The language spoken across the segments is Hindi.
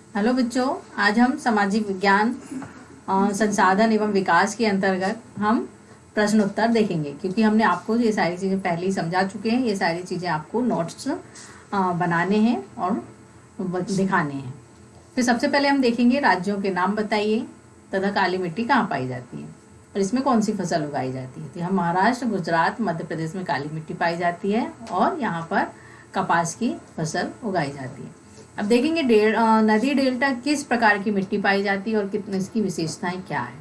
हेलो बच्चों, आज हम सामाजिक विज्ञान संसाधन एवं विकास के अंतर्गत हम प्रश्न उत्तर देखेंगे, क्योंकि हमने आपको ये सारी चीज़ें पहले ही समझा चुके हैं। ये सारी चीज़ें आपको नोट्स बनाने हैं और दिखाने हैं। फिर सबसे पहले हम देखेंगे राज्यों के नाम बताइए तथा काली मिट्टी कहाँ पाई जाती है और इसमें कौन सी फसल उगाई जाती है। तो यहाँ महाराष्ट्र, गुजरात, मध्य प्रदेश में काली मिट्टी पाई जाती है और यहाँ पर कपास की फसल उगाई जाती है। अब देखेंगे नदी डेल्टा किस प्रकार की मिट्टी पाई जाती है और कितनी इसकी विशेषताएं क्या है।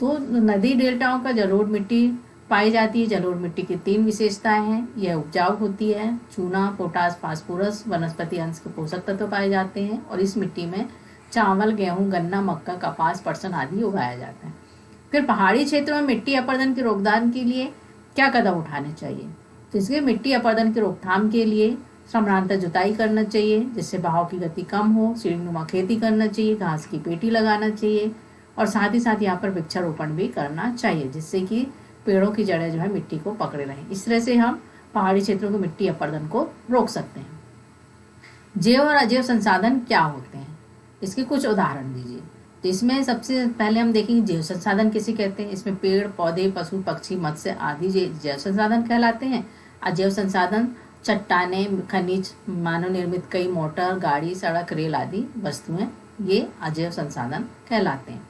तो नदी डेल्टाओं का जलोढ़ मिट्टी पाई जाती है। जलोढ़ मिट्टी की 3 विशेषताएं हैं। यह उपजाऊ होती है, चूना, पोटास, फास्फोरस, वनस्पति अंश के पोषक तत्व पाए जाते हैं और इस मिट्टी में चावल, गेहूं, गन्ना, मक्का, कपास, पटसन आदि उगाया जाता है। फिर पहाड़ी क्षेत्रों में मिट्टी अपरदन की रोकथाम के लिए क्या कदम उठाने चाहिए। तो इसके मिट्टी अपरदन की रोकथाम के लिए समानांतर जुताई करना चाहिए, जिससे बहाव की गति कम हो। सीढ़ीनुमा खेती करना चाहिए, घास की पेटी लगाना चाहिए और साथ ही साथ यहाँ पर वृक्षारोपण भी करना चाहिए, जिससे कि पेड़ों की जड़ें जो है मिट्टी को पकड़े रहें। इस तरह से हम पहाड़ी क्षेत्रों की मिट्टी अपरदन को रोक सकते हैं। जैव और अजैव संसाधन क्या होते हैं, इसके कुछ उदाहरण दीजिए। तो इसमें सबसे पहले हम देखेंगे जैव संसाधन किसे कहते हैं। इसमें पेड़, पौधे, पशु, पक्षी, मत्स्य आदि जैव संसाधन कहलाते हैं। अजैव संसाधन चट्टाने, खनिज, मानव निर्मित कई मोटर, गाड़ी, सड़क, रेल आदि वस्तुएं, ये अजैव संसाधन कहलाते हैं।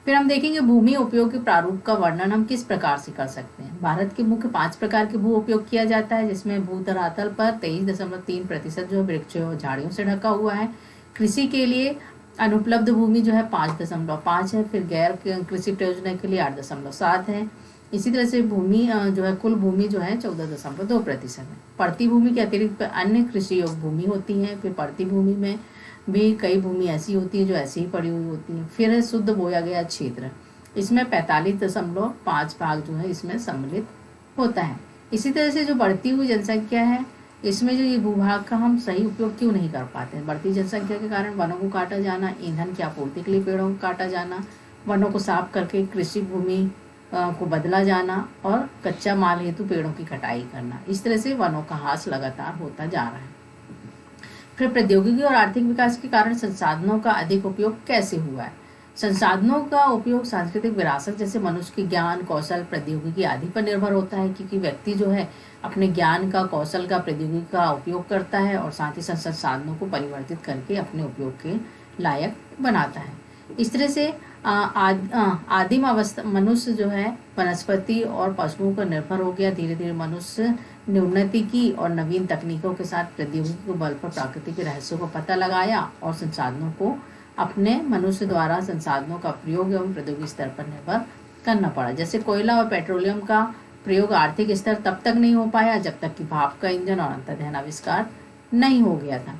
फिर हम देखेंगे भूमि उपयोग के प्रारूप का वर्णन हम किस प्रकार से कर सकते हैं। भारत के मुख्य 5 प्रकार के भू उपयोग किया जाता है, जिसमें भूधरातल पर 23.3% जो वृक्षों और झाड़ियों से ढका हुआ है। कृषि के लिए अनुपलब्ध भूमि जो है 5.5 है। फिर गैर कृषि प्रयोजन के लिए 8.7 है। इसी तरह से भूमि जो है कुल भूमि जो है 14.2% है। पड़ती भूमि के अतिरिक्त अन्य कृषि योग्य भूमि होती है। फिर पड़ती भूमि में भी कई भूमि ऐसी होती है जो ऐसी ही पड़ी हुई होती है। फिर है शुद्ध बोया गया क्षेत्र, इसमें 45.5 भाग जो है इसमें सम्मिलित होता है। इसी तरह से जो बढ़ती हुई जनसंख्या है, इसमें जो ये भूभाग का हम सही उपयोग क्यों नहीं कर पाते हैं। बढ़ती जनसंख्या के कारण वनों को काटा जाना, ईंधन की आपूर्ति के लिए पेड़ों को काटा जाना, वनों को साफ करके कृषि भूमि को बदला जाना और कच्चा माल हेतु पेड़ों की कटाई करना। इस तरह से वनों का ह्रास लगातार होता जा रहा है। फिर प्रौद्योगिकी और आर्थिक विकास के कारण संसाधनों का अधिक उपयोग कैसे हुआ है। संसाधनों का उपयोग सांस्कृतिक विरासत जैसे मनुष्य के ज्ञान, कौशल, प्रौद्योगिकी आदि पर निर्भर होता है, क्योंकि व्यक्ति जो है अपने ज्ञान का, कौशल का, प्रौद्योगिकी का उपयोग करता है और साथ ही साथ संसाधनों को परिवर्तित करके अपने उपयोग के लायक बनाता है। इस तरह से आदिम अवस्था मनुष्य जो है वनस्पति और पशुओं पर निर्भर हो गया। धीरे धीरे मनुष्य ने उन्नति की और नवीन तकनीकों के साथ प्रौद्योगिकी के बल पर प्राकृतिक रहस्यों को पता लगाया और संसाधनों को अपने मनुष्य द्वारा संसाधनों का प्रयोग एवं प्रौद्योगिकी स्तर पर निर्भर करना पड़ा। जैसे कोयला और पेट्रोलियम का प्रयोग आर्थिक स्तर तब तक नहीं हो पाया जब तक कि भाप का इंजन और अंतर्दहन आविष्कार नहीं हो गया था।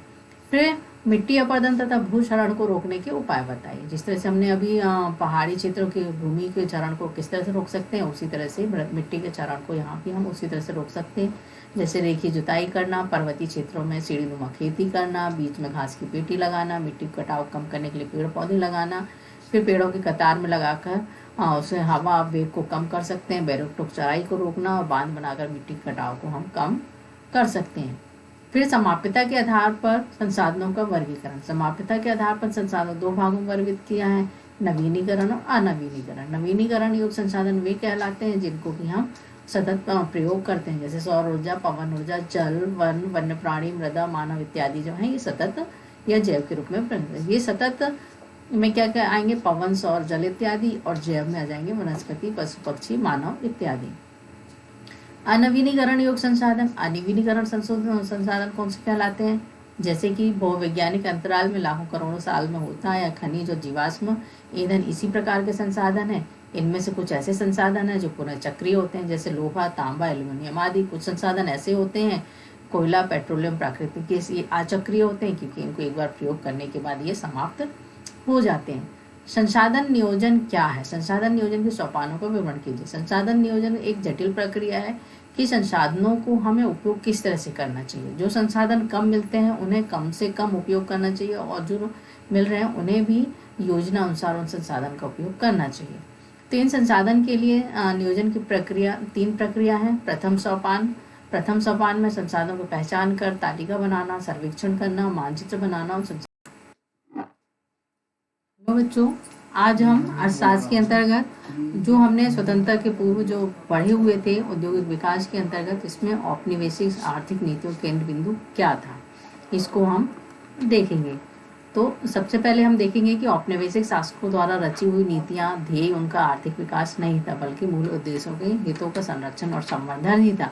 फिर मिट्टी अपरदन तथा भूक्षरण को रोकने के उपाय बताइए। जिस तरह से हमने अभी पहाड़ी क्षेत्रों की भूमि के क्षरण को किस तरह से रोक सकते हैं, उसी तरह से मिट्टी के क्षरण को यहाँ भी हम उसी तरह से रोक सकते हैं। जैसे रेखीय जुताई करना, पर्वतीय क्षेत्रों में सीढ़ीनुमा खेती करना, बीच में घास की पेटी लगाना, मिट्टी कटाव कम करने के लिए पेड़ पौधे लगाना। फिर पेड़ों की कतार में लगाकर उसे हवा वेग को कम कर सकते हैं। बैरोक्टोक चराई को रोकना और बांध बनाकर मिट्टी के कटाव को हम कम कर सकते हैं। फिर समाप्यता के आधार पर संसाधनों का वर्गीकरण। समाप्यता के आधार पर संसाधन 2 भागों में वर्गीकृत किया है, नवीनीकरण और अनवीनीकरण। नवीनीकरण युक्त संसाधन वे कहलाते हैं जिनको कि हम सतत प्रयोग करते हैं, जैसे सौर ऊर्जा, पवन ऊर्जा, जल, वन, वन्य प्राणी, मृदा, मानव इत्यादि जो है ये सतत या जैव के रूप में प्रयोग। ये सतत में क्या क्या आएंगे, पवन, सौर, जल इत्यादि, और जैव में आ जाएंगे वनस्पति, पशु, पक्षी, मानव इत्यादि। अनवीनीकरण योग्य संसाधन। अनवीनीकरण संसाधन कौन से कहलाते हैं, जैसे कि भूवैज्ञानिक अंतराल में लाखों करोड़ों साल में होता है, या खनिज और जीवाश्म ईंधन इसी प्रकार के संसाधन है। इनमें से कुछ ऐसे संसाधन हैं जो पुनः चक्रीय होते हैं, जैसे लोहा, तांबा, एल्यूमिनियम आदि। कुछ संसाधन ऐसे होते हैं, कोयला, पेट्रोलियम, प्राकृतिक गैस, ये अचक्रीय होते हैं क्योंकि इनको एक बार प्रयोग करने के बाद ये समाप्त हो जाते हैं। संसाधन नियोजन क्या है। संसाधन नियोजन के सोपानों का विवरण कीजिए। संसाधन नियोजन एक जटिल प्रक्रिया है कि संसाधनों को हमें उपयोग किस तरह से करना चाहिए। जो संसाधन कम मिलते हैं उन्हें कम से कम उपयोग करना चाहिए, और जो मिल रहे हैं उन्हें भी योजना अनुसार उन संसाधन का उपयोग करना चाहिए। तो इन संसाधन के लिए नियोजन की प्रक्रिया 3 प्रक्रिया है। प्रथम सोपान में संसाधनों को पहचान कर तालिका बनाना, सर्वेक्षण करना, मानचित्र बनाना और तो बच्चों, आज हम अर्थशास्त्र के अंतर्गत जो हमने स्वतंत्रता के पूर्व जो पढ़े हुए थे औद्योगिक विकास के अंतर्गत, इसमें औपनिवेशिक आर्थिक नीतियों केंद्र बिंदु क्या था, इसको हम देखेंगे। तो सबसे पहले हम देखेंगे कि औपनिवेशिक शासकों द्वारा रची हुई नीतियां ध्येय उनका आर्थिक विकास नहीं था, बल्कि मूल उद्देश्यों के हितों का संरक्षण और संवर्धन ही था,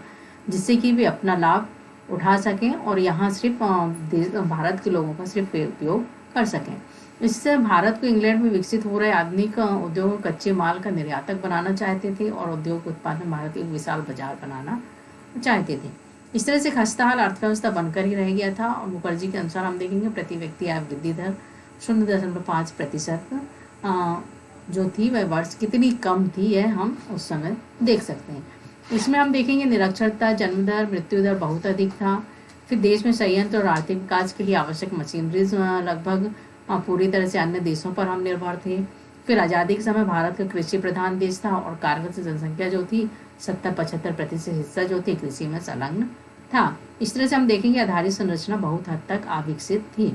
जिससे कि वे अपना लाभ उठा सकें और यहाँ सिर्फ भारत के लोगों का सिर्फ उपयोग कर सकें। इससे भारत को इंग्लैंड में विकसित हो रहे आधुनिक उद्योग कच्चे माल का निर्यातक बनाना चाहते थे और उद्योग उत्पादन भारत एक विशाल बाजार बनाना चाहते थे। इस तरह से खस्ताहाल अर्थव्यवस्था बनकर ही रह गया था। और मुखर्जी के अनुसार हम देखेंगे प्रति व्यक्ति आय वृद्धि दर 0.5% जो थी वह वर्ष कितनी कम थी, यह हम उस समय देख सकते हैं। इसमें हम देखेंगे निरक्षरता, जन्म दर, मृत्यु दर बहुत अधिक था। फिर देश में संयंत्र और आर्थिक विकास के लिए आवश्यक मशीनरीज लगभग पूरी तरह से अन्य देशों पर हम निर्भर थे। फिर आज़ादी के समय भारत का कृषि प्रधान देश था और कार्यरत जनसंख्या जो थी 70-75% हिस्सा जो थी कृषि में संलग्न था। इस तरह से हम देखेंगे आधारित संरचना बहुत हद तक अविकसित थी।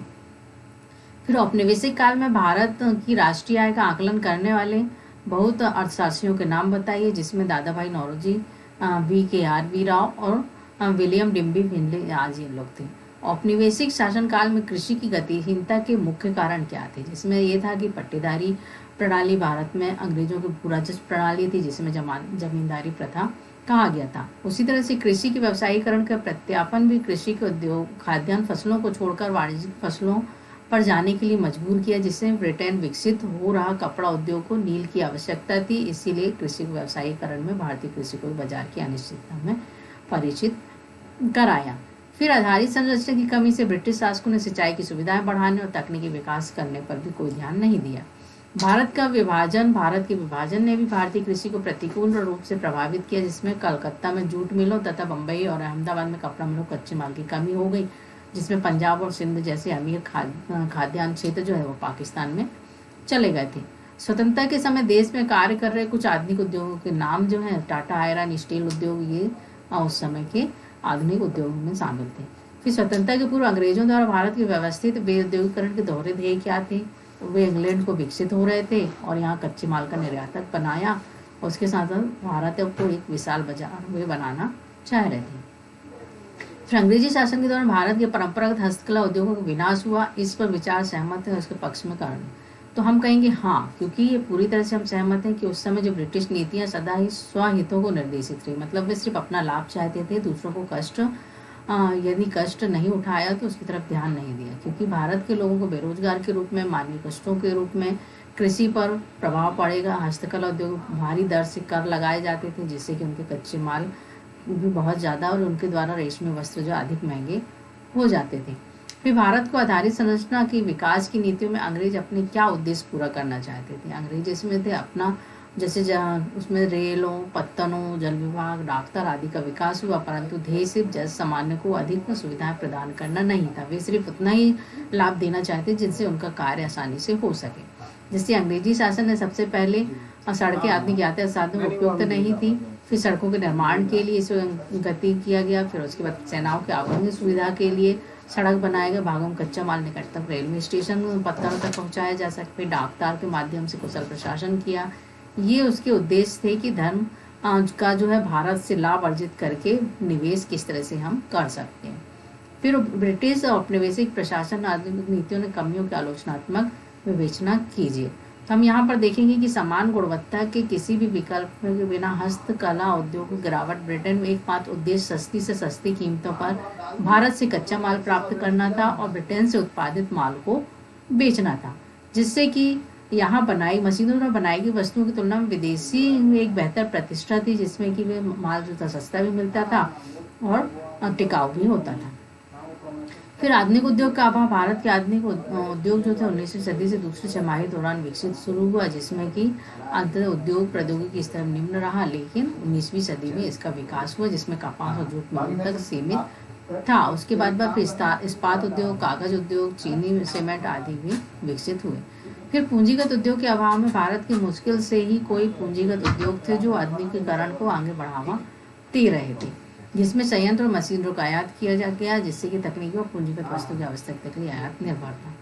फिर औपनिवेशिक काल में भारत की राष्ट्रीय आय का आकलन करने वाले बहुत अर्थशास्त्रियों के नाम बताइए, जिसमें दादा भाई नौरोजी, VKR राव और विलियम डिम्बी फिनले आज ये लोग थे। औपनिवेशिक शासनकाल में कृषि की गतिहीनता के मुख्य कारण क्या थे, जिसमें यह था कि पट्टेदारी प्रणाली भारत में अंग्रेजों की पूराजस प्रणाली थी, जिसमें जमींदारी प्रथा कहा गया था। उसी तरह से कृषि के व्यवसायीकरण का प्रत्यापन भी कृषि के उद्योग खाद्यान्न फसलों को छोड़कर वाणिज्यिक फसलों पर जाने के लिए मजबूर किया, जिससे ब्रिटेन विकसित हो रहा कपड़ा उद्योग को नील की आवश्यकता थी। इसीलिए कृषि के व्यवसायीकरण में भारतीय कृषि को बाजार की अनिश्चितता में परिचित कराया। फिर आधारित संरचना की कमी से ब्रिटिश शासकों ने सिंचाई की सुविधाएं बढ़ाने और तकनीकी विकास करने पर भी कोई ध्यान नहीं दिया। भारत के विभाजन ने भी भारतीय कृषि को प्रतिकूल रूप से प्रभावित किया, जिसमें कलकत्ता में जूट मिलों तथा बम्बई और अहमदाबाद में कपड़ा मिलों कच्चे माल की कमी हो गई, जिसमें पंजाब और सिंध जैसे अमीर खाद्यान्न क्षेत्र जो है वो पाकिस्तान में चले गए थे। स्वतंत्रता के समय देश में कार्य कर रहे कुछ आधुनिक उद्योगों के नाम जो है टाटा आयरन स्टील उद्योग, ये उस समय के आधुनिक उद्योगों में शामिल थे। फिर स्वतंत्रता के पूर्व अंग्रेजों द्वारा भारत के व्यवस्थित बेउद्योगीकरण के दोहरे ध्येय क्या थे? वे इंग्लैंड को विकसित हो रहे थे और यहाँ कच्चे माल का निर्यातक बनाया, उसके साथ साथ भारत को एक विशाल बाजार वे बनाना चाह रहे थे। फिर अंग्रेजी शासन के दौरान भारत के परंपरागत हस्तकला उद्योगों का विनाश हुआ, इस पर विचार सहमत है, उसके पक्ष में कारण तो हम कहेंगे हाँ, क्योंकि ये पूरी तरह से हम सहमत हैं कि उस समय जो ब्रिटिश नीतियां सदा ही स्वहितों को निर्देशित थी, मतलब वे सिर्फ अपना लाभ चाहते थे, दूसरों को यदि कष्ट नहीं उठाया तो उसकी तरफ ध्यान नहीं दिया, क्योंकि भारत के लोगों को बेरोजगार के रूप में, मानवीय कष्टों के रूप में कृषि पर प्रभाव पड़ेगा। हस्तकला उद्योग भारी दर से कर लगाए जाते थे, जिससे कि उनके कच्चे माल भी बहुत ज़्यादा और उनके द्वारा रेशमी वस्त्र जो अधिक महंगे हो जाते थे। फिर भारत को आधारित संरचना की विकास की नीतियों में अंग्रेज अपने क्या उद्देश्य पूरा करना चाहते थे? अंग्रेज इसमें थे अपना जैसे उसमें रेलों, पत्तनों, जल विभाग, डॉक्टर आदि का विकास हुआ, परंतु ध्येय सिर्फ जन सामान्य को अधिक सुविधाएं प्रदान करना नहीं था। वे सिर्फ उतना ही लाभ देना चाहते जिससे उनका कार्य आसानी से हो सके। जैसे अंग्रेजी शासन ने सबसे पहले सड़कें आधुनिक यातायात साधन उपयुक्त नहीं थी, फिर सड़कों के निर्माण के लिए इसे गति किया गया। फिर उसके बाद सेनाओं के आवागमन सुविधा के लिए सड़क बनाया गया, भागों में कच्चा माल निकटतम रेलवे स्टेशन पत्थरों तक पहुंचाया जा सके। फिर डाकतार के माध्यम से कुशल प्रशासन किया। ये उसके उद्देश्य थे कि धर्म का जो है भारत से लाभ अर्जित करके निवेश किस तरह से हम कर सकते हैं। फिर ब्रिटिश औपनिवेशिक प्रशासन आधुनिक नीतियों ने कमियों की आलोचनात्मक विवेचना कीजिए। तो हम यहाँ पर देखेंगे कि समान गुणवत्ता के किसी भी विकल्प के बिना हस्तकला उद्योग की गिरावट। ब्रिटेन में एकमात्र उद्देश्य सस्ती से सस्ती कीमतों पर भारत से कच्चा माल प्राप्त करना था और ब्रिटेन से उत्पादित माल को बेचना था, जिससे कि यहाँ बनाई मशीनों में बनाई गई वस्तुओं की तुलना में विदेशी में एक बेहतर प्रतिष्ठा थी, जिसमें कि वे माल जो था सस्ता भी मिलता था और टिकाऊ भी होता था। फिर आधुनिक उद्योग का अभाव। भारत के आधुनिक उद्योग जो थे 19वीं सदी से दूसरी छमाही दौरान विकसित शुरू हुआ, जिसमें कि अंततः उद्योग प्रौद्योगिकी स्तर निम्न रहा, लेकिन 19वीं सदी में इसका विकास हुआ, जिसमें कपास और जूट मिलों तक सीमित था। उसके बाद फिर इस्पात उद्योग, कागज उद्योग, चीनी, सीमेंट आदि भी विकसित हुए। फिर पूंजीगत उद्योग के अभाव में भारत की मुश्किल से ही कोई पूंजीगत उद्योग थे जो आधुनिकीकरण को आगे बढ़ावा दे रहे थे, जिसमें संयंत्र और मशीनों का आयात किया जा गया, जिससे कि तकनीकी और पूंजीगत वस्तु की आवश्यकता के लिए आयात निर्भर था।